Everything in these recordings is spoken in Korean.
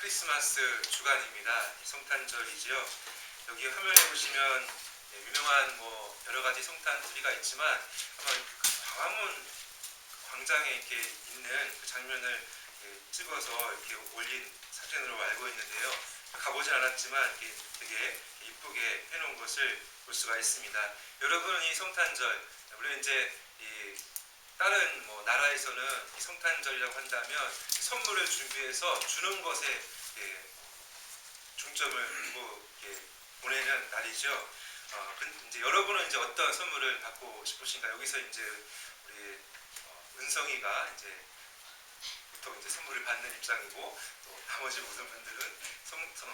크리스마스 주간입니다. 성탄절이지요. 여기 화면에 보시면 유명한 여러 가지 성탄 트리가 있지만 아마 광화문 광장에 이렇게 있는 그 장면을 찍어서 이렇게 올린 사진으로 알고 있는데요. 가보진 않았지만 이렇게 되게 이쁘게 해놓은 것을 볼 수가 있습니다. 여러분은 이 성탄절, 물론 이제 다른 나라에서는 이 성탄절이라고 한다면 선물을 준비해서 주는 것에 중점을 두고 보내는 날이죠. 이제 여러분은 이제 어떤 선물을 받고 싶으신가? 여기서 이제 우리 은성이가 이제 보통 이제 선물을 받는 입장이고, 또 나머지 모든 분들은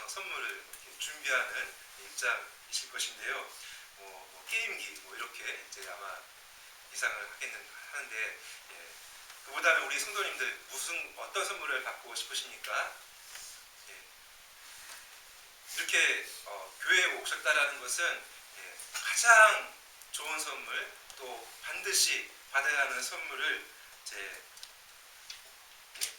선물을 이렇게 준비하는 입장이실 것인데요. 게임기 이렇게 이제 아마 이상을 하는데, 그보다는 우리 성도님들 어떤 선물을 받고 싶으십니까? 이렇게 교회에 오셨다라는 것은 가장 좋은 선물, 또 반드시 받아야 하는 선물을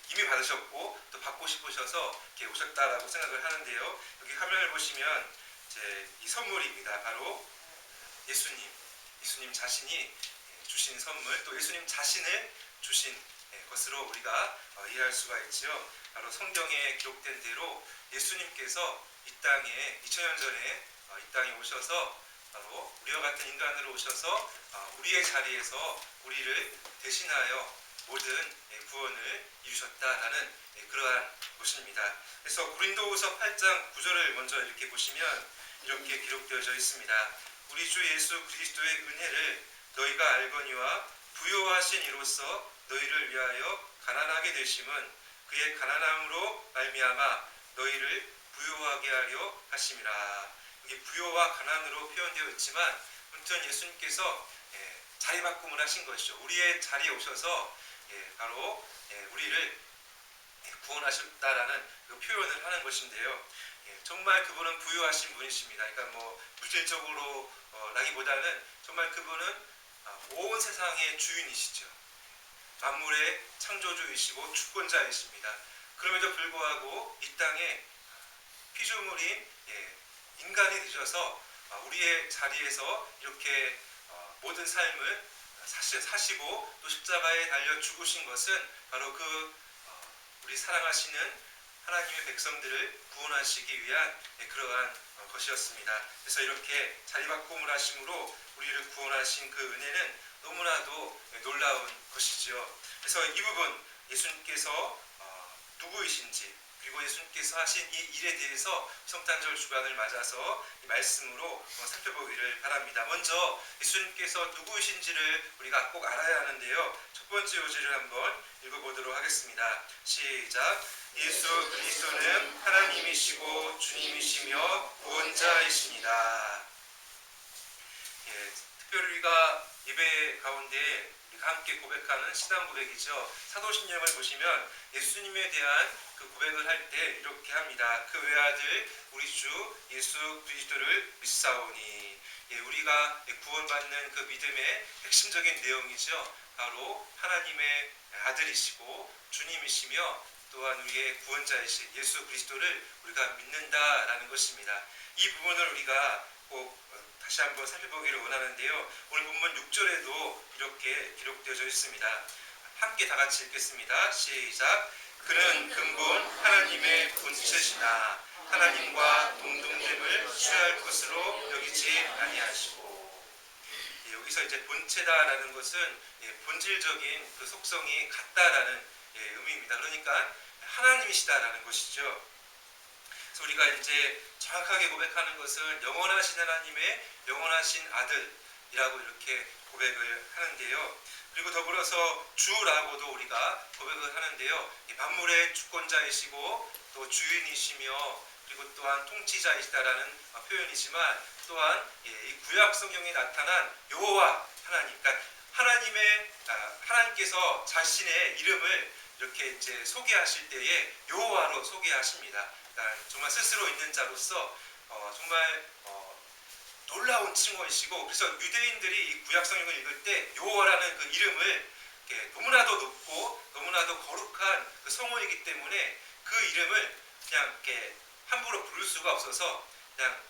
이미 받으셨고 또 받고 싶으셔서 이렇게 오셨다라고 생각을 하는데요. 여기 화면을 보시면 이 선물입니다. 바로 예수님 자신이 주신 선물, 또 예수님 자신을 주신 것으로 우리가 이해할 수가 있지요. 바로 성경에 기록된 대로 예수님께서 이 땅에 2000년 전에 이 땅에 오셔서 바로 우리와 같은 인간으로 오셔서 우리의 자리에서 우리를 대신하여 모든 구원을 이루셨다라는 그러한 것입니다. 그래서 고린도후서 8장 9절을 먼저 이렇게 보시면 이렇게 기록되어져 있습니다. 우리 주 예수 그리스도의 은혜를 너희가 알거니와 부요하신 이로써 너희를 위하여 가난하게 되심은 그의 가난함으로 말미암아 너희를 부요하게 하려 하심이라. 이게 부요와 가난으로 표현되어 있지만 아무튼 예수님께서 자리바꿈을 하신 것이죠. 우리의 자리에 오셔서 바로 우리를 구원하셨다라는 그 표현을 하는 것인데요. 정말 그분은 부유하신 분이십니다. 그러니까 물질적으로 라기보다는 정말 그분은 온 세상의 주인이시죠. 만물의 창조주이시고 주권자이십니다. 그럼에도 불구하고 이 땅에 피조물인 인간이 되셔서 우리의 자리에서 이렇게 모든 삶을 사시고 또 십자가에 달려 죽으신 것은 바로 우리 사랑하시는 하나님의 백성들을 구원하시기 위한 그러한 것이었습니다. 그래서 이렇게 자리바꿈을 하심으로 우리를 구원하신 그 은혜는 너무나도 놀라운 것이지요. 그래서 이 부분 예수님께서 누구이신지, 그리고 예수님께서 하신 이 일에 대해서 성탄절 주간을 맞아서 이 말씀으로 살펴보기를 바랍니다. 먼저 예수님께서 누구이신지를 우리가 꼭 알아야 하는데요. 첫 번째 요지를 한번 읽어보도록 하겠습니다. 시작. 예수 그리스도는 하나님이시고 주님이시며 구원자이십니다. 특별히 우리가 예배 가운데 함께 고백하는 신앙 고백이죠. 사도신경을 보시면 예수님에 대한 그 고백을 할 때 이렇게 합니다. 그 외아들 우리 주 예수 그리스도를 믿사오니. 우리가 구원받는 그 믿음의 핵심적인 내용이죠. 바로 하나님의 아들이시고 주님이시며 또한 우리의 구원자이신 예수 그리스도를 우리가 믿는다라는 것입니다. 이 부분을 우리가 꼭 다시 한번 살펴보기를 원하는데요. 오늘 본문 6절에도 이렇게 기록되어져 있습니다. 함께 다 같이 읽겠습니다. 시작. 그는 근본 하나님의 본체시나 하나님과 동등됨을 취할 것으로 여기지 아니하시고. 여기서 이제 본체다라는 것은 본질적인 그 속성이 같다라는 의미입니다. 그러니까 하나님이시다라는 것이죠. 그래서 우리가 이제 정확하게 고백하는 것은 영원하신 하나님의 영원하신 아들이라고 이렇게 고백을 하는데요. 그리고 더불어서 주라고도 우리가 고백을 하는데요. 만물의 주권자이시고 또 주인이시며 그리고 또한 통치자이시다라는 표현이지만 또한 이 구약 성경에 나타난 여호와 하나님, 그러니까 하나님께서 자신의 이름을 이렇게 이제 소개하실 때에 여호와로 소개하십니다. 그러니까 정말 스스로 있는 자로서 정말 놀라운 칭호이시고, 그래서 유대인들이 이 구약 성경을 읽을 때 여호와라는 그 이름을 너무나도 높고 너무나도 거룩한 그 성호이기 때문에 그 이름을 그냥 이렇게 함부로 부를 수가 없어서 그냥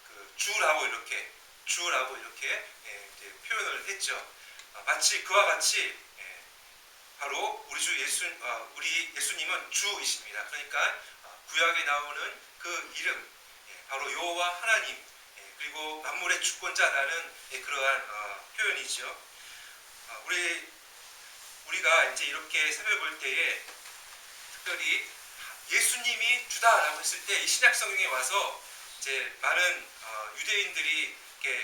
그 주라고 이렇게 이제 표현을 했죠. 마치 그와 같이 바로 우리 예수님은 주이십니다. 그러니까 구약에 나오는 그 이름, 바로 여호와 하나님, 그리고 만물의 주권자라는 그러한 표현이죠. 우리가 이제 이렇게 살펴볼 때에 특별히 예수님이 주다라고 했을 때 이 신약 성경에 와서 이제 많은 유대인들이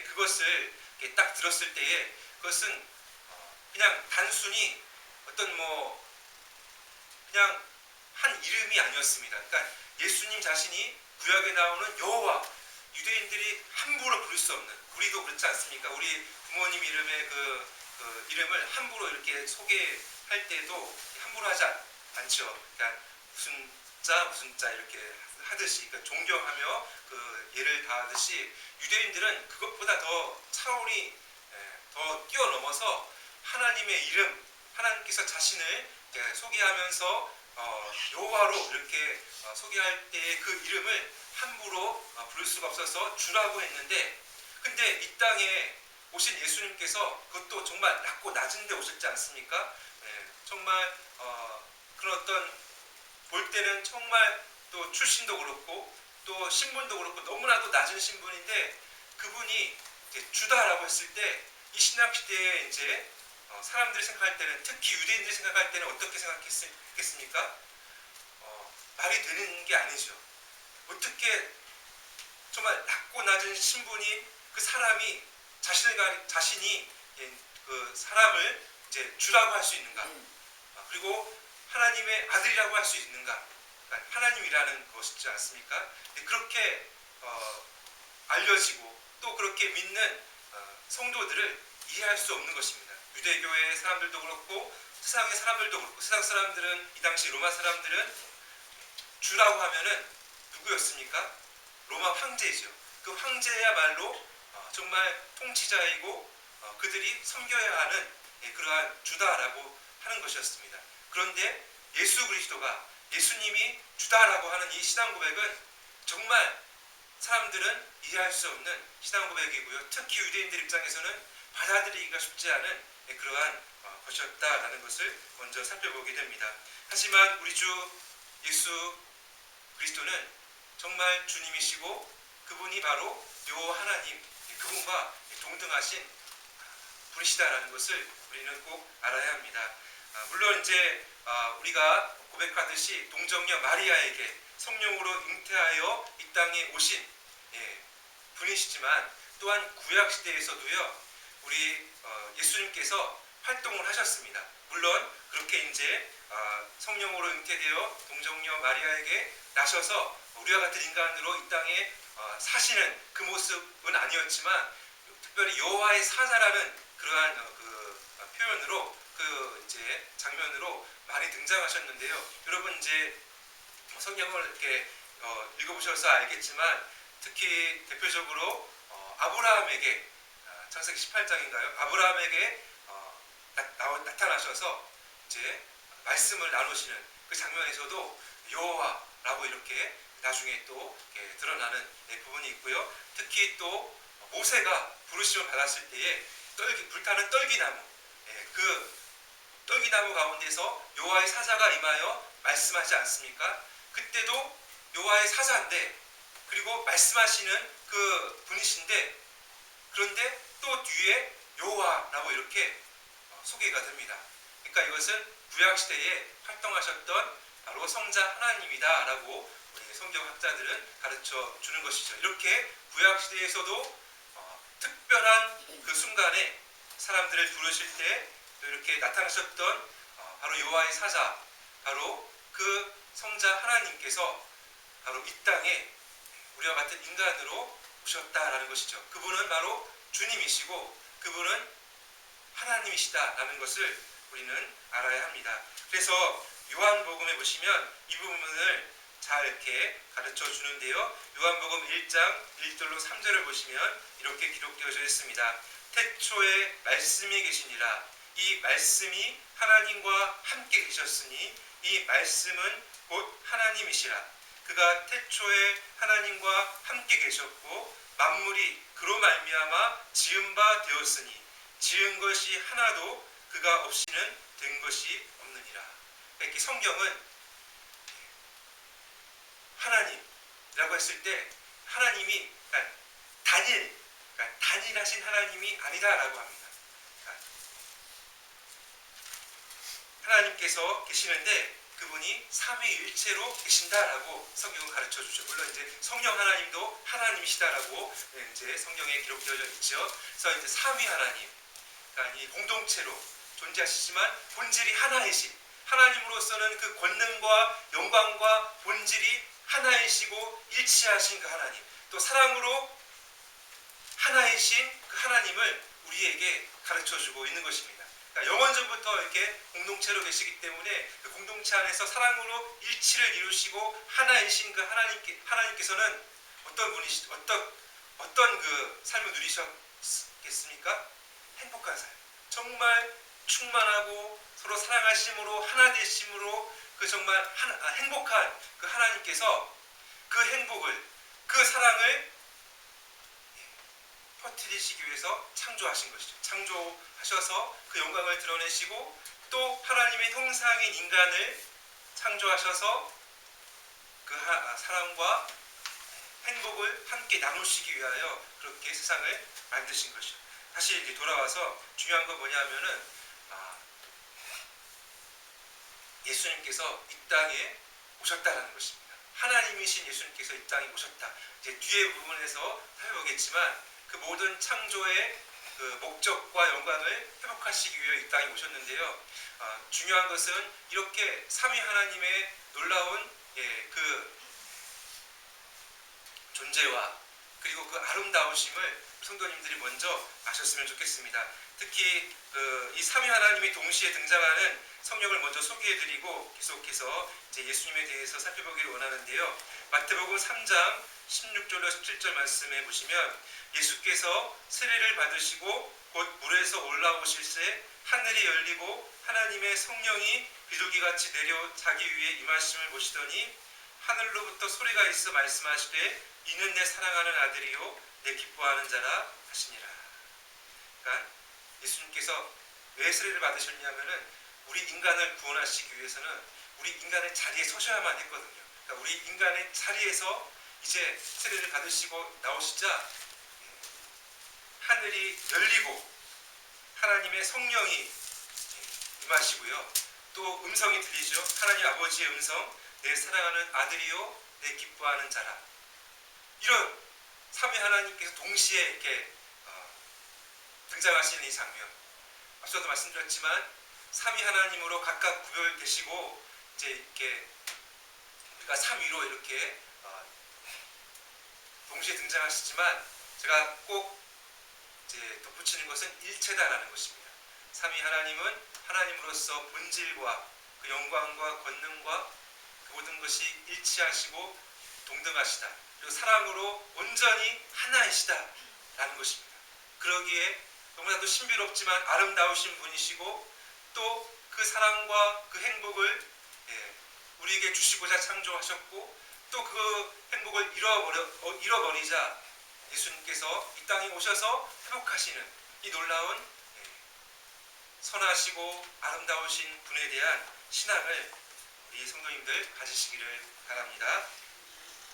그것을 딱 들었을 때에 그것은 그냥 단순히 어떤 그냥 한 이름이 아니었습니다. 그러니까 예수님 자신이 구약에 나오는 여호와, 유대인들이 함부로 부를 수 없는, 우리도 그렇지 않습니까? 우리 부모님 이름의 그 이름을 함부로 이렇게 소개할 때도 함부로 하지 않죠. 그러니까 무슨 자 이렇게 하듯이, 그러니까 존경하며 그 예를 다하듯이 유대인들은 그것보다 더 차원이 더 뛰어넘어서 하나님의 이름, 하나님께서 자신을 소개하면서 여호와로 이렇게 소개할 때의 그 이름을 함부로 부를 수가 없어서 주라고 했는데, 근데 이 땅에 오신 예수님께서 그것도 정말 낮고 낮은 데 오셨지 않습니까? 정말 그런 어떤 볼 때는 정말 또 출신도 그렇고 또 신분도 그렇고 너무나도 낮은 신분인데, 그분이 이제 주다라고 했을 때 이 신약 시대에 이제 사람들이 생각할 때는, 특히 유대인들이 생각할 때는 어떻게 생각했겠습니까? 말이 되는 게 아니죠. 어떻게 정말 낮고 낮은 신분인 그 사람이 자신이 그 사람을 이제 주라고 할 수 있는가? 그리고 하나님의 아들이라고 할 수 있는가? 그러니까 하나님이라는 것이지 않습니까? 그렇게 알려지고 또 그렇게 믿는 성도들을 이해할 수 없는 것입니다. 유대교의 사람들도 그렇고 세상의 사람들도 그렇고, 세상 사람들은, 이 당시 로마 사람들은 주라고 하면은 누구였습니까? 로마 황제죠. 그 황제야말로 정말 통치자이고 그들이 섬겨야 하는 그러한 주다라고 하는 것이었습니다. 그런데 예수 그리스도가, 예수님이 주다라고 하는 이 신앙 고백은 정말 사람들은 이해할 수 없는 신앙 고백이고요. 특히 유대인들 입장에서는 받아들이기가 쉽지 않은 그러한 것이었다라는 것을 먼저 살펴보게 됩니다. 하지만 우리 주 예수 그리스도는 정말 주님이시고 그분이 바로 여호와 하나님, 그분과 동등하신 분이시다라는 것을 우리는 꼭 알아야 합니다. 물론 이제 우리가 고백하듯이 동정녀 마리아에게 성령으로 잉태하여 이 땅에 오신 분이시지만, 또한 구약 시대에서도요 우리 예수님께서 활동을 하셨습니다. 물론 그렇게 이제 성령으로 잉태되어 동정녀 마리아에게 나셔서 우리와 같은 인간으로 이 땅에 사시는 그 모습은 아니었지만, 특별히 여호와의 사자라는 그러한 그 표현으로, 그 이제 장면으로 많이 등장하셨는데요. 여러분 이제 성경을 이렇게 읽어보셔서 알겠지만, 특히 대표적으로 아브라함에게 창세기 18장인가요? 아브라함에게 나타나셔서 이제 말씀을 나누시는 그 장면에서도 여호와라고 이렇게 나중에 또 이렇게 드러나는 부분이 있고요. 특히 또 모세가 부르심을 받았을 때에 불타는 떨기나무, 그 떨기나무 가운데서 여호와의 사자가 임하여 말씀하지 않습니까? 그때도 여호와의 사자인데, 그리고 말씀하시는 그 분이신데, 그런데 또 뒤에 여호와라고 이렇게 소개가 됩니다. 그러니까 이것은 구약시대에 활동하셨던 바로 성자 하나님이다라고 우리 성경학자들은 가르쳐 주는 것이죠. 이렇게 구약시대에서도 특별한 그 순간에 사람들을 부르실 때 또 이렇게 나타나셨던 바로 여호와의 사자, 바로 그 성자 하나님께서 바로 이 땅에 우리와 같은 인간으로 오셨다라는 것이죠. 그분은 바로 주님이시고 그분은 하나님이시다라는 것을 우리는 알아야 합니다. 그래서 요한복음에 보시면 이 부분을 잘 이렇게 가르쳐 주는데요. 요한복음 1장 1절로 3절을 보시면 이렇게 기록되어져 있습니다. 태초에 말씀이 계시니라. 이 말씀이 하나님과 함께 계셨으니 이 말씀은 곧 하나님이시라. 그가 태초에 하나님과 함께 계셨고 만물이 그로 말미암아 지은 바 되었으니 지은 것이 하나도 그가 없이는 된 것이 없느니라. 이렇게 성경은 하나님이라고 했을 때 하나님이 단일하신 하나님이 아니다라고 합니다. 하나님께서 계시는데 그분이 삼위일체로 계신다라고 성경은 가르쳐 주죠. 물론 이제 성령 하나님도 하나님이시다라고 이제 성경에 기록되어 있죠. 그래서 이제 삼위 하나님, 그러니까 이 공동체로 존재하시지만 본질이 하나이신 하나님으로서는 그 권능과 영광과 본질이 하나이시고 일치하신 그 하나님, 또 사랑으로 하나이신 그 하나님을 우리에게 가르쳐주고 있는 것입니다. 그러니까 영원전부터 이렇게 공동체로 계시기 때문에 그 공동체 안에서 사랑으로 일치를 이루시고 하나이신 그 하나님께서는 어떤 분이시, 어떤 그 삶을 누리셨겠습니까? 행복한 삶. 정말 충만하고 서로 사랑하심으로 하나 되심으로 그 정말 행복한 그 하나님께서 그 행복을, 그 사랑을 퍼뜨리시기 위해서 창조하신 것이죠. 창조하셔서 그 영광을 드러내시고 또 하나님의 형상인 인간을 창조하셔서 그 사랑과 행복을 함께 나누시기 위하여 그렇게 세상을 만드신 것이죠. 다시 이제 돌아와서 중요한 건 뭐냐면은 예수님께서 이 땅에 오셨다라는 것입니다. 하나님이신 예수님께서 이 땅에 오셨다. 이제 뒤에 부분에서 살펴보겠지만 그 모든 창조의 그 목적과 영광을 회복하시기 위해 이 땅에 오셨는데요. 중요한 것은 이렇게 삼위 하나님의 놀라운 그 존재와 그리고 그 아름다우심을 성도님들이 먼저 아셨으면 좋겠습니다. 특히 이 삼위 하나님이 동시에 등장하는 성령을 먼저 소개해드리고 계속해서 이제 예수님에 대해서 살펴보기를 원하는데요. 마태복음 3장 16절로 17절 말씀에 보시면 예수께서 세례를 받으시고 곧 물에서 올라오실새 하늘이 열리고 하나님의 성령이 비둘기같이 내려 자기 위에 임하심을 보시더니 하늘로부터 소리가 있어 말씀하시되 이는 내 사랑하는 아들이요 내 기뻐하는 자라 하시니라. 그러니까 예수님께서 왜 세례를 받으셨냐면은 우리 인간을 구원하시기 위해서는 우리 인간의 자리에 서셔야만 했거든요. 그러니까 우리 인간의 자리에서 이제 세례를 받으시고 나오시자 하늘이 열리고 하나님의 성령이 임하시고요. 또 음성이 들리죠. 하나님 아버지의 음성, 내 사랑하는 아들이요 내 기뻐하는 자라. 이런 삼위 하나님께서 동시에 이렇게 등장하시는 이 장면. 앞서도 말씀드렸지만 삼위 하나님으로 각각 구별되시고 이제 이렇게 우리가 삼위로 이렇게 동시에 등장하시지만 제가 꼭 이제 덧붙이는 것은 일체다라는 것입니다. 삼위 하나님은 하나님으로서 본질과 그 영광과 권능과 그 모든 것이 일치하시고 동등하시다. 그리고 사랑으로 온전히 하나이시다라는 것입니다. 그러기에 너무나도 신비롭지만 아름다우신 분이시고 또 그 사랑과 그 행복을 우리에게 주시고자 창조하셨고 또 그 행복을 잃어버리자 예수님께서 이 땅에 오셔서 회복하시는 이 놀라운 선하시고 아름다우신 분에 대한 신앙을 우리 성도님들 가지시기를 바랍니다.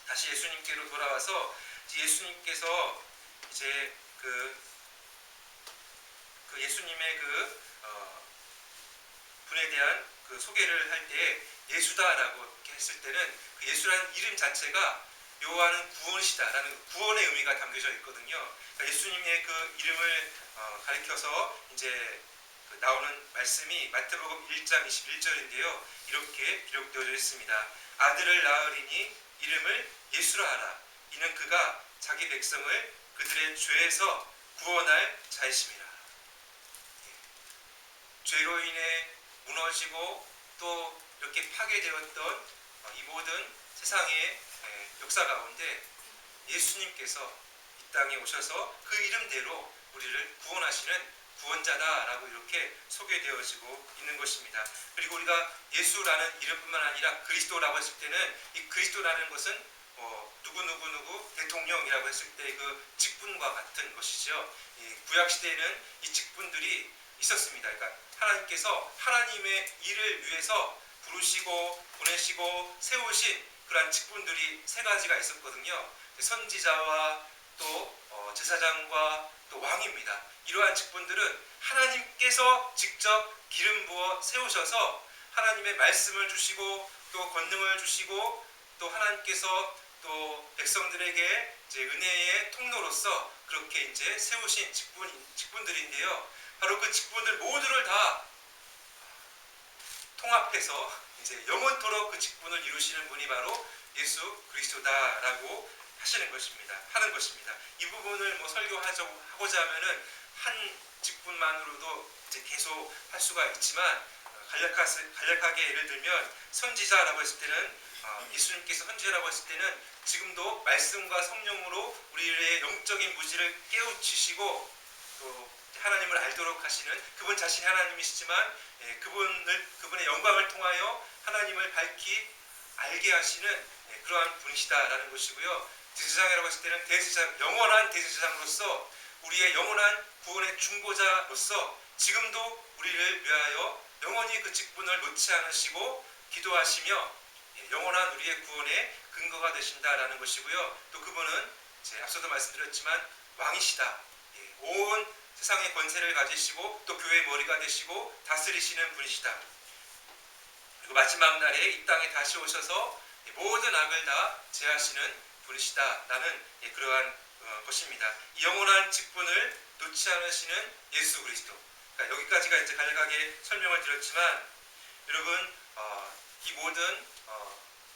다시 예수님께로 돌아와서 예수님께서 이제 그 예수님의 분에 대한 그 소개를 할 때 예수다라고 이렇게 했을 때는 그 예수라는 이름 자체가 요하는 구원이시다라는 구원의 의미가 담겨져 있거든요. 그러니까 예수님의 그 이름을 가리켜서 이제 나오는 말씀이 마태복음 1장 21절인데요. 이렇게 기록되어 있습니다. 아들을 낳으리니 이름을 예수라 하라. 이는 그가 자기 백성을 그들의 죄에서 구원할 자이심이라. 죄로 인해 무너지고 또 이렇게 파괴되었던 이 모든 세상의 역사 가운데 예수님께서 이 땅에 오셔서 그 이름대로 우리를 구원하시는 구원자다라고 이렇게 소개되어지고 있는 것입니다. 그리고 우리가 예수라는 이름뿐만 아니라 그리스도라고 했을 때는 이 그리스도라는 것은 누구 대통령이라고 했을 때 그 직분과 같은 것이죠. 구약 시대에는 이 직분들이 있었습니다. 그러니까 하나님께서 하나님의 일을 위해서 부르시고 보내시고 세우신 그러한 직분들이 세 가지가 있었거든요. 선지자와 또 제사장과 또 왕입니다. 이러한 직분들은 하나님께서 직접 기름 부어 세우셔서 하나님의 말씀을 주시고 또 권능을 주시고 또 하나님께서 또 백성들에게 이제 은혜의 통로로서 그렇게 이제 세우신 직분들인데요. 바로 그 직분들 모두를 다 통합해서 이제 영원토록 그 직분을 이루시는 분이 바로 예수 그리스도다라고 하는 것입니다. 이 부분을 설교하고자 하면은 한 직분만으로도 이제 계속 할 수가 있지만 간략하게 예를 들면 선지자라고 했을 때는 예수님께서 선지자라고 했을 때는 지금도 말씀과 성령으로 우리의 영적인 무지를 깨우치시고 또 하나님을 알도록 하시는 그분 자신이 하나님이시지만 그분의 영광을 통하여 하나님을 밝히 알게 하시는 그러한 분이시다라는 것이고요. 대제사장이라고 했을 때는 영원한 대제사장으로서 우리의 영원한 구원의 중보자로서 지금도 우리를 위하여 영원히 그 직분을 놓지 않으시고 기도하시며 영원한 우리의 구원의 근거가 되신다라는 것이고요. 또 그분은 앞서도 말씀드렸지만 왕이시다. 온 세상의 권세를 가지시고 또 교회의 머리가 되시고 다스리시는 분이시다. 그리고 마지막 날에 이 땅에 다시 오셔서 모든 악을 다 제하시는 분이시다라는 그러한 것입니다. 이 영원한 직분을 놓지 않으시는 예수 그리스도. 그러니까 여기까지가 이제 간략하게 설명을 드렸지만 여러분 이 모든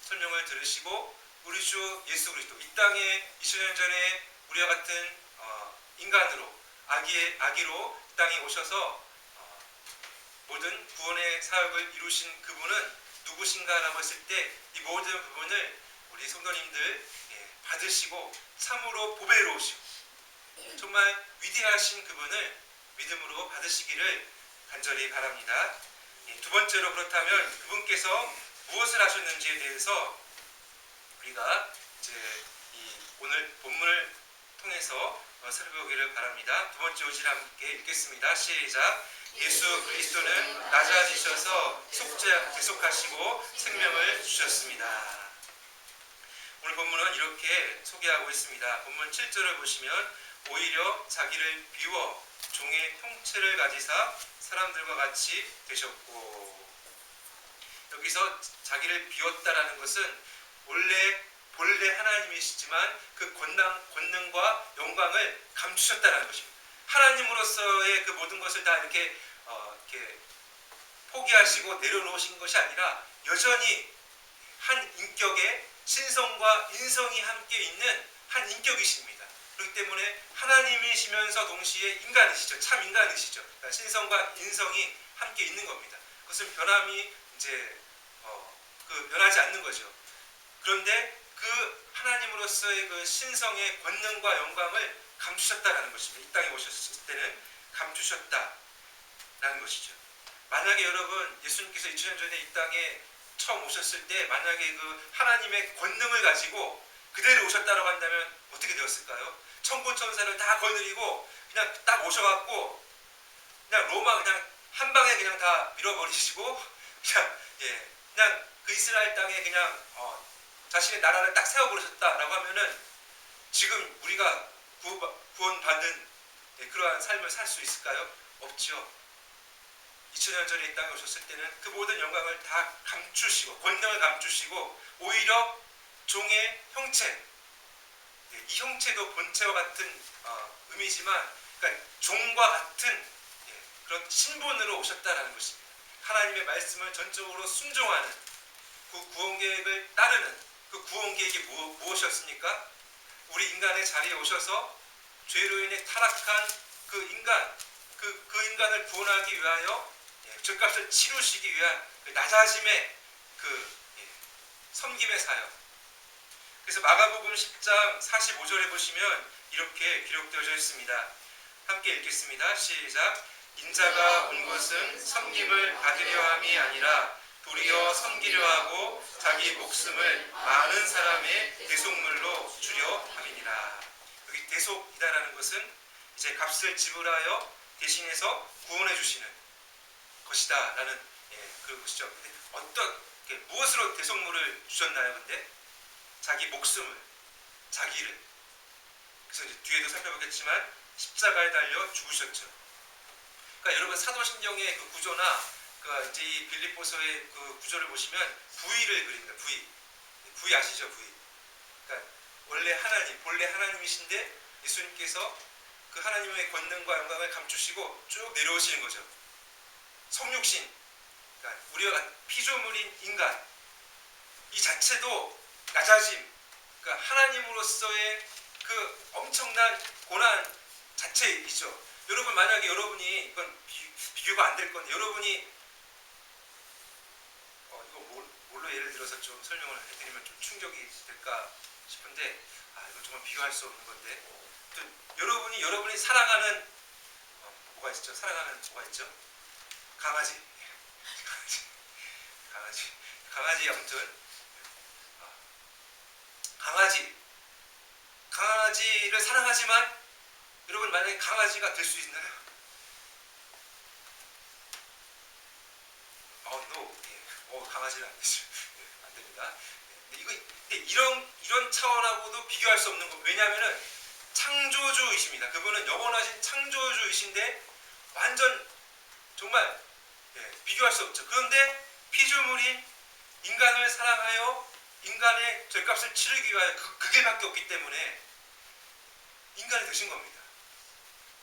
설명을 들으시고 우리 주 예수 그리스도 이 땅에 2000년 전에 우리와 같은 인간으로 아기로 이 땅에 오셔서 모든 구원의 사역을 이루신 그분은 누구신가라고 했을 때 이 모든 부분을 우리 성도님들 받으시고 참으로 보배로우시고 정말 위대하신 그분을 믿음으로 받으시기를 간절히 바랍니다. 두 번째로 그렇다면 그분께서 무엇을 하셨는지에 대해서 우리가 이제 오늘 본문을 통해서 살펴보기를 바랍니다. 두 번째 오지를 함께 읽겠습니다. 시작. 예수 그리스도는 낮아지셔서 계속하시고 생명을 주셨습니다. 오늘 본문은 이렇게 소개하고 있습니다. 본문 7절을 보시면 오히려 자기를 비워 종의 형체를 가지사 사람들과 같이 되셨고, 여기서 자기를 비웠다라는 것은 본래 하나님이시지만 그 권능과 영광을 감추셨다는 것입니다. 하나님으로서의 그 모든 것을 다 이렇게 포기하시고 내려놓으신 것이 아니라 여전히 한 인격의 신성과 인성이 함께 있는 한 인격이십니다. 그렇기 때문에 하나님이시면서 동시에 인간이시죠. 참 인간이시죠. 그러니까 신성과 인성이 함께 있는 겁니다. 그것은 변함이 변하지 않는 거죠. 그런데 그 하나님으로서의 그 신성의 권능과 영광을 감추셨다라는 것입니다. 이 땅에 오셨을 때는 감추셨다라는 것이죠. 만약에 여러분 예수님께서 2000년 전에 이 땅에 처음 오셨을 때 만약에 그 하나님의 권능을 가지고 그대로 오셨다라고 한다면 어떻게 되었을까요? 천군천사를 다 거느리고 그냥 딱 오셔갖고 그냥 로마 그냥 한 방에 그냥 다 밀어버리시고 그냥 그 이스라엘 땅에 그냥 자신의 나라를 딱 세워버리셨다라고 하면은 지금 우리가 구원받은 그러한 삶을 살 수 있을까요? 없죠. 2000년 전에 이 땅에 오셨을 때는 그 모든 영광을 다 감추시고 권능을 감추시고 오히려 종의 형체, 이 형체도 본체와 같은 의미지만 그러니까 종과 같은 그런 신분으로 오셨다라는 것입니다. 하나님의 말씀을 전적으로 순종하는 그 구원 계획을 따르는 그 구원 계획이 무엇이었습니까? 우리 인간의 자리에 오셔서 죄로 인해 타락한 그 인간을 구원하기 위하여 죄값을 치르시기 위한 그 낮아짐의 섬김의 사역. 그래서 마가복음 10장 45절에 보시면 이렇게 기록되어져 있습니다. 함께 읽겠습니다. 시작. 인자가 온 것은 섬김을 받으려 함이 아니라 도리어 섬기려 하고 자기 목숨을 많은 사람의 대속물로 주려 함이니라. 여기 대속이다라는 것은 이제 값을 지불하여 대신해서 구원해 주시는 것이다라는 그것이죠. 근데 어떻게 무엇으로 대속물을 주셨나요? 근데 자기 목숨을, 자기를. 그래서 이제 뒤에도 살펴보겠지만 십자가에 달려 죽으셨죠. 그러니까 여러분 사도신경의 그 구조나 그 이제 이 빌립보서의 그 구조를 보시면 V를 그립니다. V 아시죠? V. 그러니까 원래 하나님, 본래 하나님이신데 예수님께서 그 하나님의 권능과 영광을 감추시고 쭉 내려오시는 거죠. 성육신, 그러니까 우리가 피조물인 인간 이 자체도 낮아짐, 그러니까 하나님으로서의 그 엄청난 고난 자체이죠. 여러분 만약에 여러분이 이건 비교가 안 될 건데 여러분이 이거 뭘로 예를 들어서 좀 설명을 해드리면 좀 충격이 될까 싶은데 이건 정말 비교할 수 없는 건데 여러분이 사랑하는 뭐가 있죠? 사랑하는 뭐가 있죠? 강아지. 강아지 아무튼 강아지를 사랑하지만 여러분 만약에 강아지가 될 수 있나요? 강아지는 안 되죠. 안 됩니다. 이런 차원하고도 비교할 수 없는 거. 왜냐하면은 창조주이십니다. 그분은 영원하신 창조주이신데 완전 정말 비교할 수 없죠. 그런데 피조물인 인간을 사랑하여 인간의 죄값을 치르기 위하여 그게 밖에 없기 때문에 인간이 되신 겁니다.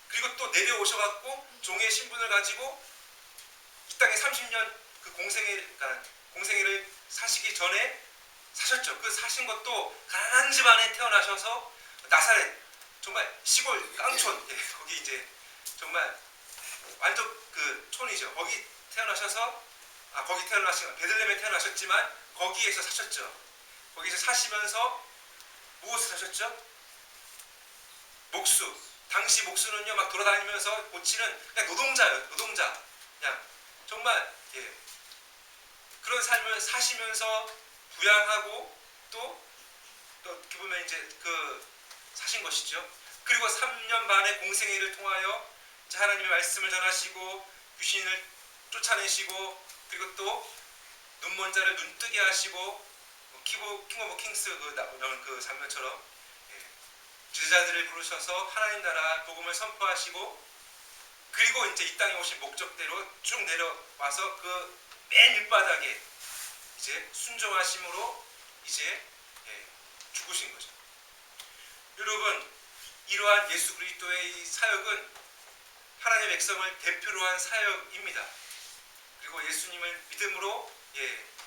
그리고 또 내려오셔갖고 종의 신분을 가지고 이 땅에 30년 그 공생애를 사시기 전에 사셨죠. 그 사신 것도 가난한 집안에 태어나셔서 나사렛 정말 시골 깡촌 거기 이제 정말 완전 그 촌이죠. 거기 태어나셔서 베들레헴에 태어나셨지만 거기에서 사셨죠. 거기서 사시면서 무엇을 하셨죠? 목수. 당시 목수는요 막 돌아다니면서 고치는 그냥 노동자예요. 노동자. 그냥 정말 그런 삶을 사시면서 부양하고 또 어떻게 보면 이제 그 사신 것이죠. 그리고 3년 반의 공생애를 통하여 하나님의 말씀을 전하시고 귀신을 쫓아내시고 그리고 또 눈먼 자를 눈뜨게 하시고 킹 오브 킹스 나오는 그 장면처럼 제자들을 부르셔서 하나님 나라 복음을 선포하시고 그리고 이제 이 땅에 오신 목적대로 쭉 내려와서 그 맨 밑바닥에 이제 순종하심으로 이제 죽으신 거죠. 여러분 이러한 예수 그리스도의 이 사역은 하나님의 백성을 대표로 한 사역입니다. 그리고 예수님을 믿음으로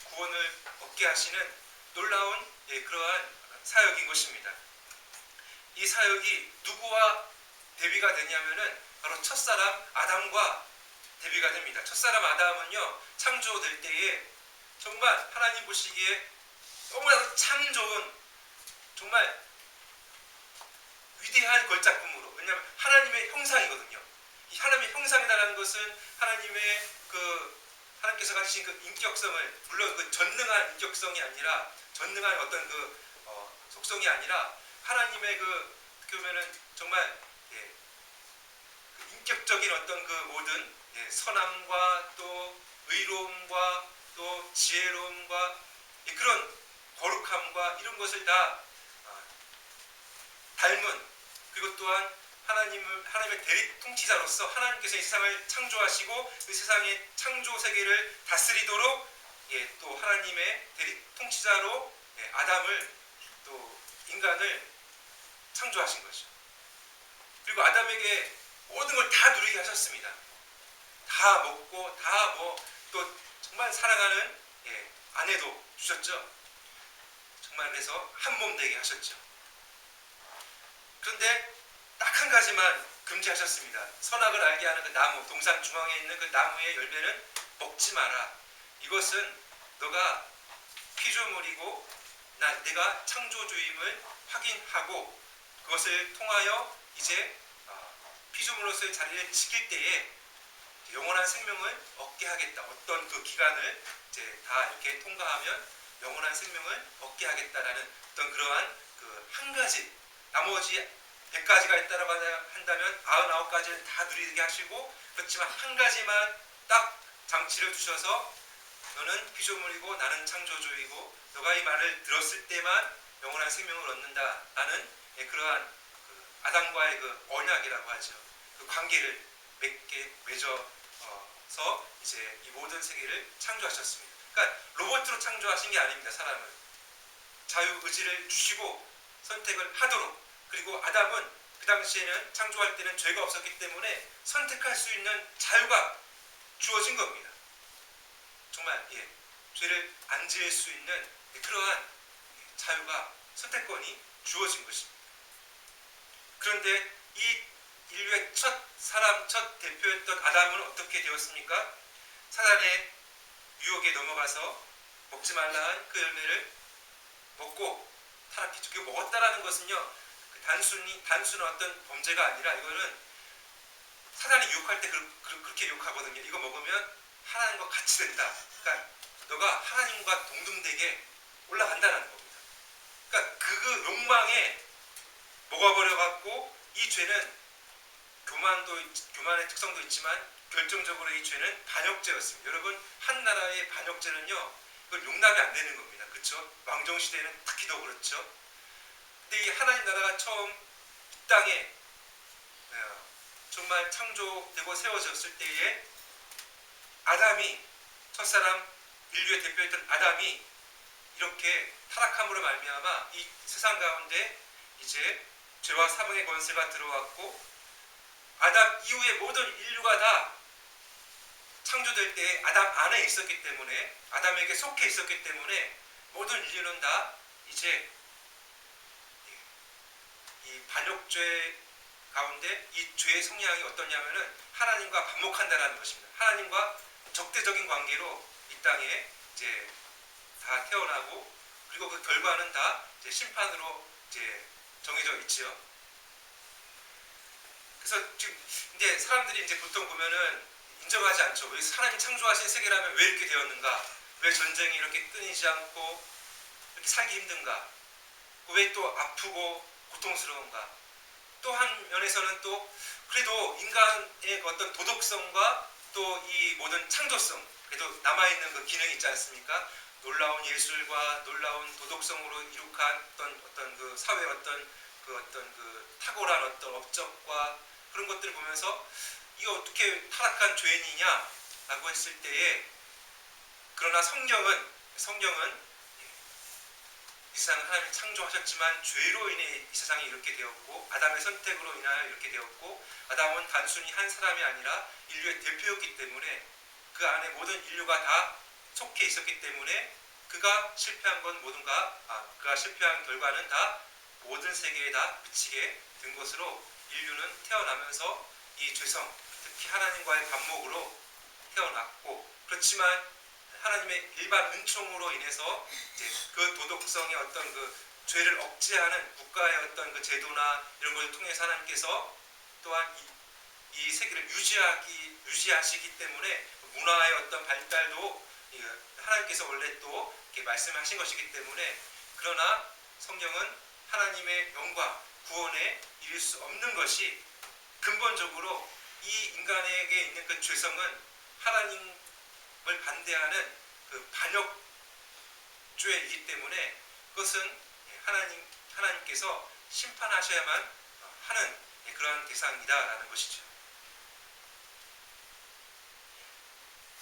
구원을 얻게 하시는 놀라운 그러한 사역인 것입니다. 이 사역이 누구와 대비가 되냐면은 바로 첫사람 아담과 대비가 됩니다. 첫사람 아담은요 창조될 때에 정말 하나님 보시기에 너무나도 참 좋은 정말 위대한 걸작품으로, 왜냐하면 하나님의 형상이거든요. 이 하나님의 형상이라는 것은 하나님께서 가지신 그 인격성을, 물론 그 전능한 인격성이 아니라 전능한 어떤 속성이 아니라 하나님의 어떻게 보면은 정말 그 인격적인 어떤 그 모든 선함과 또 의로움과 또 지혜로움과 그런 거룩함과 이런 것을 다 닮은, 그리고 또한 하나님의 대립 통치자로서 하나님께서 이 세상을 창조하시고 그 세상의 창조 세계를 다스리도록 또 하나님의 대립 통치자로 아담을 또 인간을 창조하신 거죠. 그리고 아담에게 모든 걸 다 누리게 하셨습니다. 다 먹고 다 또 정말 사랑하는 아내도 주셨죠. 정말 그래서 한 몸 되게 하셨죠. 그런데 딱 한 가지만 금지하셨습니다. 선악을 알게 하는 그 나무, 동산 중앙에 있는 그 나무의 열매는 먹지 마라. 이것은 너가 피조물이고 내가 창조주임을 확인하고 그것을 통하여 이제 피조물로서의 자리를 지킬 때에 영원한 생명을 얻게 하겠다. 어떤 그 기간을 이제 다 이렇게 통과하면 영원한 생명을 얻게 하겠다라는 어떤 그러한 그 한 가지, 나머지 100가지가 있다고 한다면 99가지를 다 누리게 하시고, 그렇지만 한 가지만 딱 장치를 두셔서 너는 피조물이고 나는 창조주이고 너가 이 말을 들었을 때만 영원한 생명을 얻는다라는 그러한 그 아담과의 그 언약이라고 하죠. 그 관계를 맺어서 이제 이 모든 세계를 창조하셨습니다. 그러니까 로봇으로 창조하신 게 아닙니다. 사람을 자유의지를 주시고 선택을 하도록, 그리고 아담은 그 당시에는 창조할 때는 죄가 없었기 때문에 선택할 수 있는 자유가 주어진 겁니다. 정말 죄를 안 지을 수 있는 그러한 자유가, 선택권이 주어진 것입니다. 그런데 이 인류의 첫 대표였던 아담은 어떻게 되었습니까? 사단의 유혹에 넘어가서 먹지 말라는 그 열매를 먹고 타락했죠. 그 먹었다라는 것은요, 단순한 어떤 범죄가 아니라 이거는 사단이 유혹할 때 그렇게 유혹하거든요. 이거 먹으면 하나님과 같이 된다. 그러니까 너가 하나님과 동등되게 올라간다는 겁니다. 그러니까 그 욕망에 먹어버려갖고 이 죄는 교만의 특성도 있지만 결정적으로 이 죄는 반역죄였습니다. 여러분, 한 나라의 반역죄는요, 그건 용납이 안 되는 겁니다. 그렇죠? 왕정시대에는 특히 더 그렇죠. 근데 이 하나님 나라가 처음 이 땅에 정말 창조되고 세워졌을 때에 아담이, 첫사람 인류의 대표였던 아담이 이렇게 타락함으로 말미암아 이 세상 가운데 이제 죄와 사망의 권세가 들어왔고, 아담 이후에 모든 인류가 다 창조될 때 아담 안에 있었기 때문에, 아담에게 속해 있었기 때문에 모든 인류는 다 이제 이 반역죄 가운데 이 죄의 성향이 어떠냐면은 하나님과 반목한다라는 것입니다. 하나님과 적대적인 관계로 이 땅에 이제 다 태어나고, 그리고 그 결과는 다 이제 심판으로 이제 정해져 있지요. 그래서 지금 이제 사람들이 이제 보통 보면은 인정하지 않죠. 왜 하나님이 창조하신 세계라면 왜 이렇게 되었는가? 왜 전쟁이 이렇게 끊이지 않고 이렇게 살기 힘든가? 왜 또 아프고 고통스러운가? 또 한 면에서는 또 그래도 인간의 어떤 도덕성과 또 이 모든 창조성, 그래도 남아있는 그 기능이 있지 않습니까? 놀라운 예술과 놀라운 도덕성으로 이룩한 어떤 그 사회 어떤 그 탁월한 어떤 업적과 그런 것들을 보면서 이게 어떻게 타락한 죄인이냐라고 했을 때에, 그러나 성경은 이 세상은 하나님이 창조하셨지만 죄로 인해 이 세상이 이렇게 되었고, 아담의 선택으로 인하여 이렇게 되었고, 아담은 단순히 한 사람이 아니라 인류의 대표였기 때문에 그 안에 모든 인류가 다 속해 있었기 때문에 그가 실패한 그가 실패한 결과는 다 모든 세계에 다 미치게 된 것으로, 인류는 태어나면서 이 죄성, 특히 하나님과의 반목으로 태어났고, 그렇지만 하나님의 일반 은총으로 인해서 이제 그 도덕성의 어떤 그 죄를 억제하는 국가의 어떤 그 제도나 이런 걸 통해서 하나님께서 또한 이 세계를 유지하시기 때문에 문화의 어떤 발달도 하나님께서 원래 또 이렇게 말씀하신 것이기 때문에, 그러나 성경은 하나님의 영광, 구원에 이를 수 없는 것이 근본적으로 이 인간에게 있는 그 죄성은 하나님을 반대하는 그 반역죄이기 때문에 그것은 하나님께서 심판하셔야만 하는 그러한 대상이다라는 것이죠.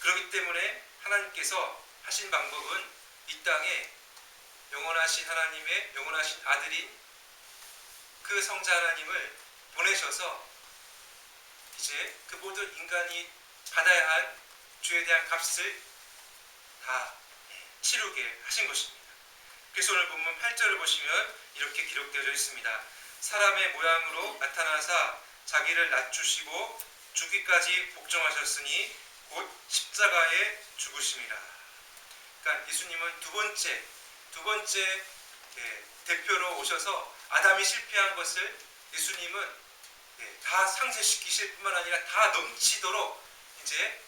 그렇기 때문에 하나님께서 하신 방법은 이 땅에 영원하신 하나님의 영원하신 아들인 그 성자 하나님을 보내셔서 이제 그 모든 인간이 받아야 할 죄에 대한 값을 다 치르게 하신 것입니다. 그래서 오늘 본문 8절을 보시면 이렇게 기록되어 있습니다. 사람의 모양으로 나타나사 자기를 낮추시고 죽기까지 복종하셨으니 곧 십자가에 죽으심이라. 그러니까 예수님은 두 번째 대표로 오셔서 아담이 실패한 것을 예수님은 다 상쇄시키실 뿐만 아니라 다 넘치도록 이제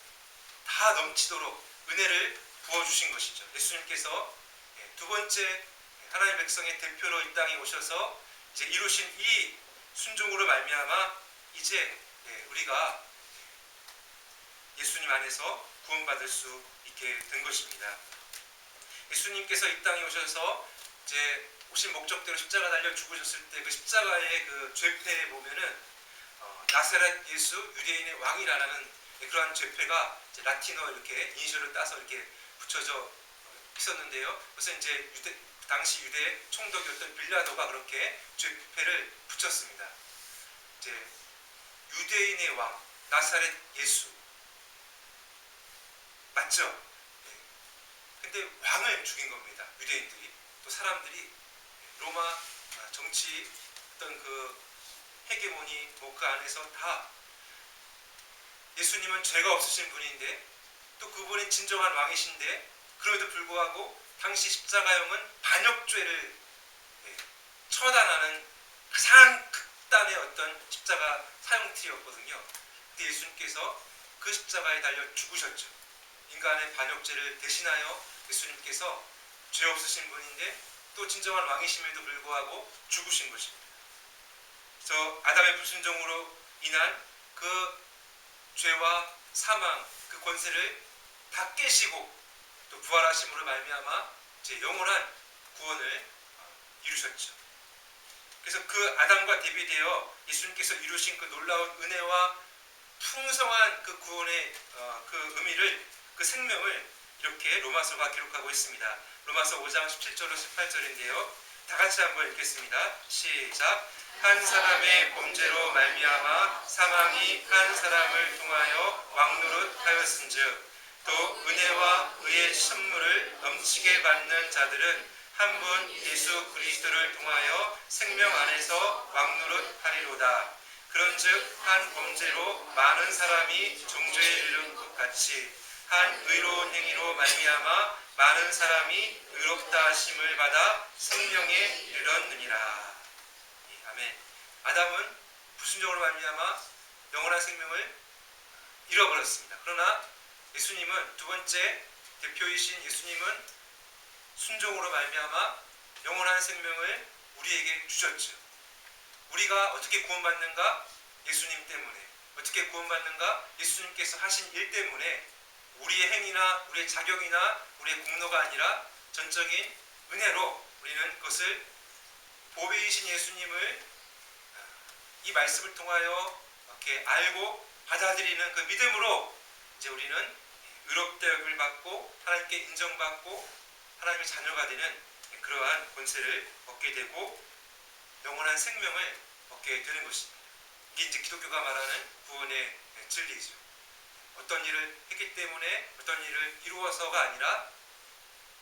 다 넘치도록 은혜를 부어주신 것이죠. 예수님께서 두 번째 하나님의 백성의 대표로 이 땅에 오셔서 이제 이루신 이 순종으로 말미암아 이제 우리가 예수님 안에서 구원받을 수 있게 된 것입니다. 예수님께서 이 땅에 오셔서 이제 오신 목적대로 십자가 달려 죽으셨을 때 그 십자가의 그 죄패에 보면은 나사렛 예수 유대인의 왕이라는 그러한 죄패가 이제 라틴어 이렇게 이니셜을 따서 이렇게 붙여져 있었는데요. 그래서 이제 당시 유대 총독이었던 빌라도가 그렇게 죄패를 붙였습니다. 이제 유대인의 왕 나사렛 예수 맞죠? 근데 왕을 죽인 겁니다. 유대인들이 또 사람들이 로마 정치 어떤 그 헤게모니 그 안에서 다 예수님은 죄가 없으신 분인데 또 그분이 진정한 왕이신데 그럼에도 불구하고 당시 십자가형은 반역죄를 처단하는 가장 극단의 어떤 십자가 사형틀이었거든요. 근데 예수님께서 그 십자가에 달려 죽으셨죠. 인간의 반역죄를 대신하여 예수님께서 죄 없으신 분인데 또 진정한 왕이심에도 불구하고 죽으신 것입니다. 그래서 아담의 불순종으로 인한 그 죄와 사망, 그 권세를 다 깨시고 또 부활하심으로 말미암아 이제 영원한 구원을 이루셨죠. 그래서 그 아담과 대비되어 예수님께서 이루신 그 놀라운 은혜와 풍성한 그 구원의 그 의미를 그 생명을 이렇게 로마서가 기록하고 있습니다. 로마서 5장 17절로 18절인데요. 다 같이 한번 읽겠습니다. 시작. 한 사람의 범죄로 말미암아 사망이 한 사람을 통하여 왕노릇하였은즉 또 은혜와 의의 선물을 넘치게 받는 자들은 한 분 예수 그리스도를 통하여 생명 안에서 왕노릇하리로다. 그런즉 한 범죄로 많은 사람이 정죄에 이르는 것 같이 한 의로운 행위로 말미암아 많은 사람이 의롭다 하심을 받아 생명에 이르렀느니라. 아멘. 아담은 불순종으로 말미암아 영원한 생명을 잃어버렸습니다. 그러나 예수님은 두 번째 대표이신 예수님은 순종으로 말미암아 영원한 생명을 우리에게 주셨죠. 우리가 어떻게 구원받는가? 예수님 때문에. 어떻게 구원받는가? 예수님께서 하신 일 때문에. 우리의 행위나 우리의 자격이나 우리의 공로가 아니라 전적인 은혜로 우리는 그것을 보배이신 예수님을 이 말씀을 통하여 이렇게 알고 받아들이는 그 믿음으로 이제 우리는 의롭다함을 받고 하나님께 인정받고 하나님의 자녀가 되는 그러한 권세를 얻게 되고 영원한 생명을 얻게 되는 것입니다. 이게 이제 기독교가 말하는 구원의 진리죠. 어떤 일을 했기 때문에 어떤 일을 이루어서가 아니라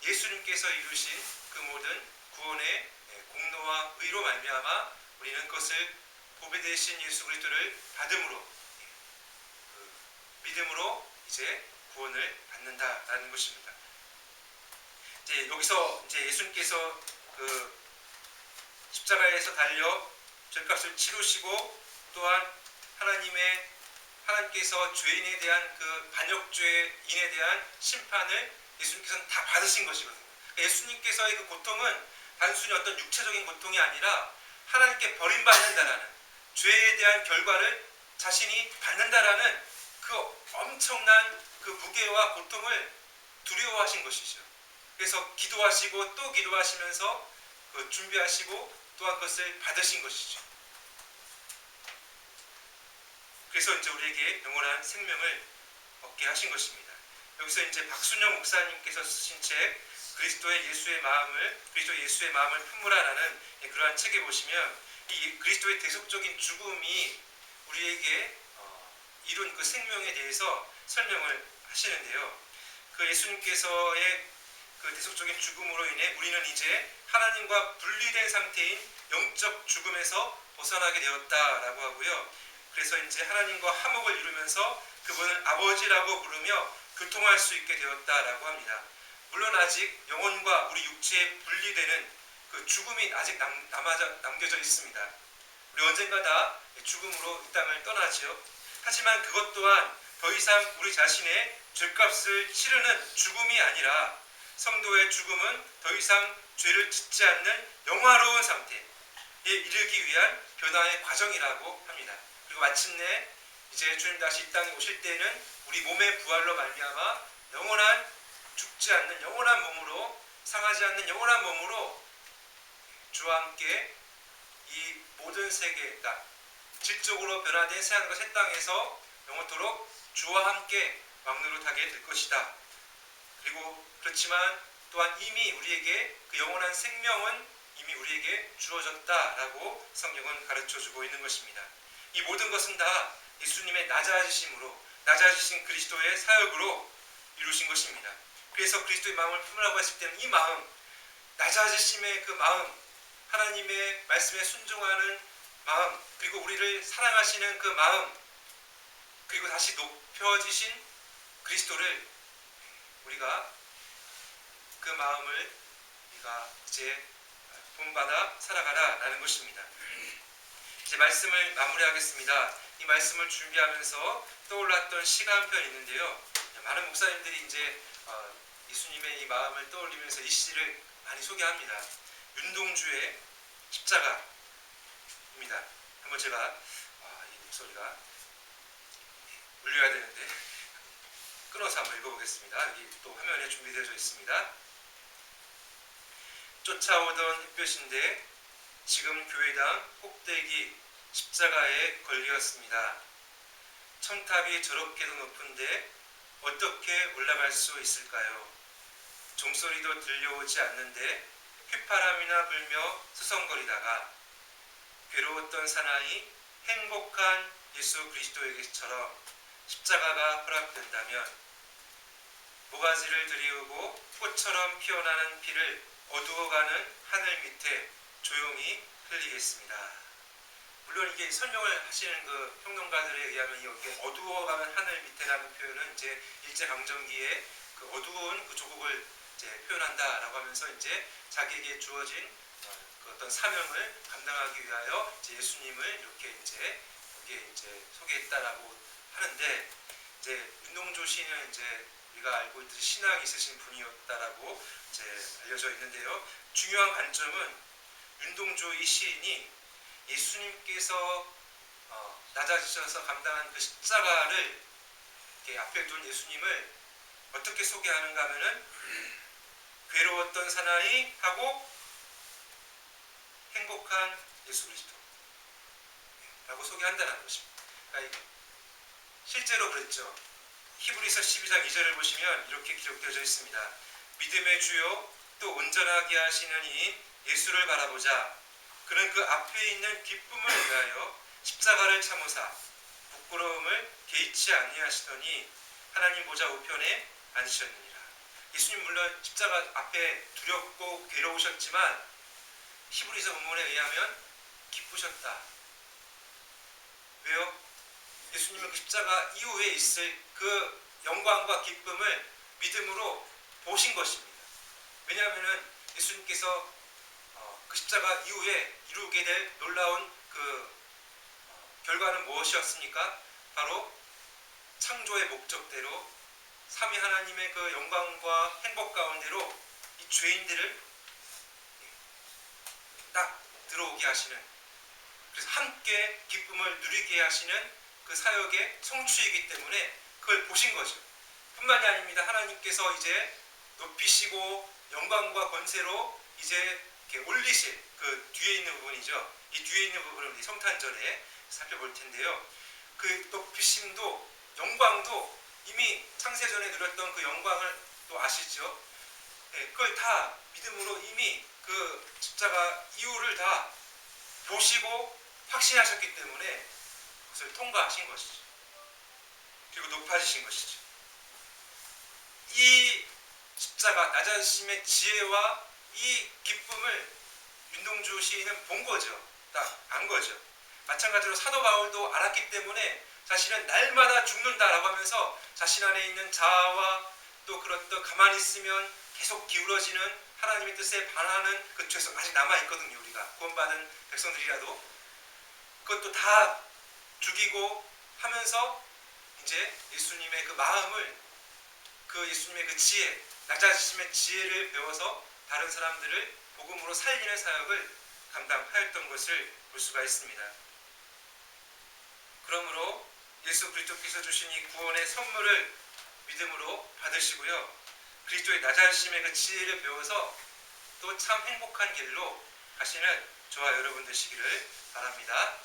예수님께서 이루신 그 모든 구원의 공로와 의로 말미암아 우리는 그것을 보배 되신 예수 그리스도를 받음으로 믿음으로 이제 구원을 받는다라는 것입니다. 이제 여기서 이제 예수님께서 그 십자가에서 달려 죄값을 치르시고 또한 하나님께서 죄인에 대한 그 반역죄인에 대한 심판을 예수님께서는 다 받으신 것이거든요. 예수님께서의 그 고통은 단순히 어떤 육체적인 고통이 아니라 하나님께 버림받는다라는 죄에 대한 결과를 자신이 받는다라는 그 엄청난 그 무게와 고통을 두려워하신 것이죠. 그래서 기도하시고 또 기도하시면서 그 준비하시고 또한 그것을 받으신 것이죠. 그래서 이제 우리에게 영원한 생명을 얻게 하신 것입니다. 여기서 이제 박순영 목사님께서 쓰신 책 그리스도 예수의 마음을 품으라라는 그러한 책에 보시면 이 그리스도의 대속적인 죽음이 우리에게 이룬 그 생명에 대해서 설명을 하시는데요. 그 예수님께서의 그 대속적인 죽음으로 인해 우리는 이제 하나님과 분리된 상태인 영적 죽음에서 벗어나게 되었다라고 하고요. 그래서 이제 하나님과 화목을 이루면서 그분을 아버지라고 부르며 교통할 수 있게 되었다라고 합니다. 물론 아직 영혼과 우리 육체에 분리되는 그 죽음이 아직 남겨져 있습니다. 우리 언젠가 다 죽음으로 이 땅을 떠나지요. 하지만 그것 또한 더 이상 우리 자신의 죄값을 치르는 죽음이 아니라 성도의 죽음은 더 이상 죄를 짓지 않는 영화로운 상태에 이르기 위한 변화의 과정이라고 합니다. 그리고 마침내 이제 주님 다시 이 땅에 오실 때는 우리 몸의 부활로 말미암아 영원한 죽지 않는 영원한 몸으로 상하지 않는 영원한 몸으로 주와 함께 이 모든 세계가 질적으로 변화된 새하늘과 새 땅에서 영원토록 주와 함께 왕노릇하게 될 것이다. 그리고 그렇지만 또한 이미 우리에게 그 영원한 생명은 이미 우리에게 주어졌다라고 성경은 가르쳐주고 있는 것입니다. 이 모든 것은 다 예수님의 낮아지심으로 낮아지신 그리스도의 사역으로 이루신 것입니다. 그래서 그리스도의 마음을 품으라고 했을 때는 이 마음, 낮아지심의 그 마음, 하나님의 말씀에 순종하는 마음, 그리고 우리를 사랑하시는 그 마음, 그리고 다시 높여지신 그리스도를 우리가 그 마음을 우리가 이제 본받아 살아가라라는 것입니다. 이제 말씀을 마무리하겠습니다. 이 말씀을 준비하면서 떠올랐던 시가 한 편 있는데요. 많은 목사님들이 이제 예수님의 이 마음을 떠올리면서 이 시를 많이 소개합니다. 윤동주의 십자가입니다. 한번 제가 이 목소리가 울려야 되는데 끊어서 한번 읽어보겠습니다. 여기 또 화면에 준비되어 있습니다. 쫓아오던 햇볕인데 지금 교회당 꼭대기 십자가에 걸리었습니다. 첨탑이 저렇게도 높은데 어떻게 올라갈 수 있을까요? 종소리도 들려오지 않는데 휘파람이나 불며 수성거리다가 괴로웠던 사나이 행복한 예수 그리스도에게처럼 십자가가 허락된다면 모가지를 들이우고 꽃처럼 피어나는 피를 어두워가는 하늘 밑에 조용히 흘리겠습니다. 물론 이게 설명을 하시는 그 평론가들에 의하면 이렇게 어두워가는 하늘 밑에라는 표현은 이제 일제강점기에 그 어두운 그 조국을 이제 표현한다라고 하면서 이제 자기에게 주어진 그 어떤 사명을 감당하기 위하여 이제 예수님을 이렇게 이제 여기에 이제 소개했다라고 하는데 이제 윤동주 시인은 이제 우리가 알고 있듯이 신앙이 있으신 분이었다라고 이제 알려져 있는데요. 중요한 관점은 윤동주 이 시인이 예수님께서 낮아지셔서 감당한 그 십자가를 이렇게 앞에 둔 예수님을 어떻게 소개하는가 하면은 괴로웠던 사나이 하고 행복한 예수 그리스도 라고 소개한다는 것입니다. 그러니까 실제로 그랬죠. 히브리서 12장 2절을 보시면 이렇게 기록되어져 있습니다. 믿음의 주요 또 온전하게 하시는 이 예수를 바라보자. 그는 그 앞에 있는 기쁨을 위하여 십자가를 참으사 부끄러움을 개의치 아니하시더니 하나님 보좌 우편에 앉으셨느니라. 예수님 물론 십자가 앞에 두렵고 괴로우셨지만 히브리서 본문에 의하면 기쁘셨다. 왜요? 예수님은 그 십자가 이후에 있을 그 영광과 기쁨을 믿음으로 보신 것입니다. 왜냐하면 예수님께서 그 십자가 이후에 이루게 될 놀라운 그 결과는 무엇이었습니까? 바로 창조의 목적대로 삼위 하나님의 그 영광과 행복 가운데로 이 죄인들을 딱 들어오게 하시는, 그래서 함께 기쁨을 누리게 하시는 그 사역의 성취이기 때문에 그걸 보신 거죠. 뿐만이 아닙니다. 하나님께서 이제 높이시고 영광과 권세로 이제 이렇게 올리실 그 뒤에 있는 부분이죠. 이 뒤에 있는 부분을 우리 성탄절에 살펴볼 텐데요. 그 높이심도 영광도 이미 창세전에 누렸던 그 영광을 또 아시죠? 네, 그걸 다 믿음으로 이미 그 십자가 이유를 다 보시고 확신하셨기 때문에 그것을 통과하신 것이죠. 그리고 높아지신 것이죠. 이 십자가 낮아지심의 지혜와 이 기쁨을 윤동주 시인은 본 거죠. 딱 안 거죠. 마찬가지로 사도 바울도 알았기 때문에 자신은 날마다 죽는다라고 하면서 자신 안에 있는 자아와 또 그렇던 가만히 있으면 계속 기울어지는 하나님의 뜻에 반하는 그 죄성 아직 남아있거든요. 우리가 구원받은 백성들이라도 그것도 다 죽이고 하면서 이제 예수님의 그 마음을, 그 예수님의 그 지혜, 낮아지심의 지혜를 배워서 다른 사람들을 복음으로 살리는 사역을 감당하였던 것을 볼 수가 있습니다. 그러므로 예수 그리스도께서 주신 이 구원의 선물을 믿음으로 받으시고요, 그리스도의 낮아지심의 그 지혜를 배워서 또 참 행복한 길로 가시는 저와 여러분 되시기를 바랍니다.